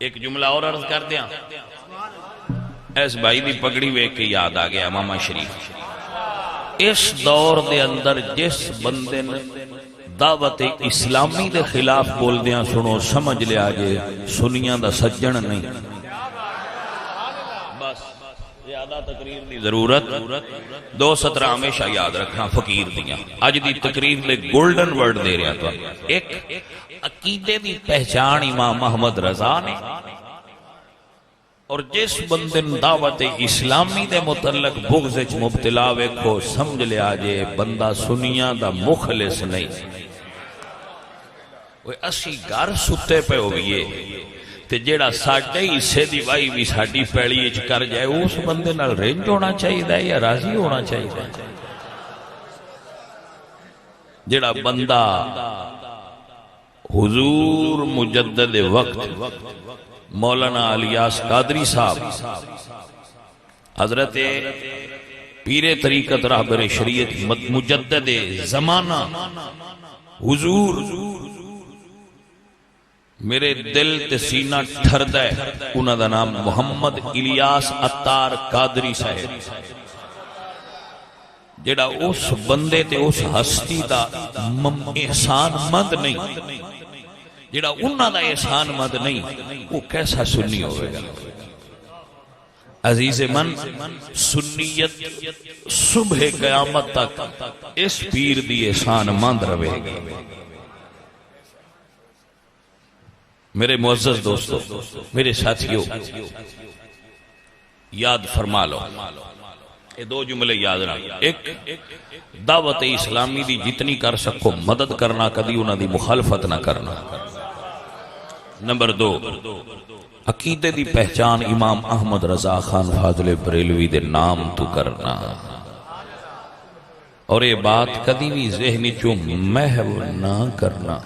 ایک جملہ اور عرض کر دیا، اس بھائی دی پگڑی ویکھ کے یاد آ گیا ماما شریف۔ اس دور دے اندر جس بندے نے دعوت اسلامی دے خلاف بول دیاں سنو سمجھ لیا جے سنیاں دا سجن نہیں۔ بس زیادہ تقریر دی ضرورت، 2:17 ہمیشہ یاد رکھنا فقیر دیاں۔ اج دی تقریر لے گولڈن ورڈ دے رہا تو ایک عقیدے دی پہچان امام محمد رضا نے، اور جس بندے دعوت اسلامی دے متعلق بغض وچ مبتلا ویکھو سمجھ لیا جے بندہ سنیاں دا مخلص نہیں۔ اسی گھر ستے پہ ہوئیے تے جیڑا ساڈے حصے دی وائی بھی ساڈی پیڑی وچ کر جائے اس بندے نال رنج ہونا چاہیے یا راضی ہونا چاہیے؟ جیڑا بندہ حضور مجدد وقت مولانا الیاس قادری صاحب، حضرت پیر طریقت راہبر شریعت مجدد زمانہ حضور، میرے دل تے سینہ ٹھردا ہے انہاں دا نام محمد الیاس عطار قادری صاحب، جیڑا اس بندے تے اس ہستی دا احسان مند نہیں، جیڑا انہاں دا احسان مند نہیں، وہ کیسا سنی ہوئے گا؟ عزیز من، سنیت صبح قیامت تک اس پیر دی احسان مند رہے گی۔ میرے معزز دوستو، میرے ساتھیو، یاد فرما لو یہ دو جملے یاد رکھ۔ ایک، دعوت اسلامی دی جتنی کر سکو مدد کرنا، کدی انہاں دی مخالفت نہ کرنا۔ نمبر 2، عقیدے دی پہچان امام احمد رضا خان فاضل بریلوی دے نام تو کرنا، اور یہ بات کدی بھی ذہنی چوں محو نہ کرنا۔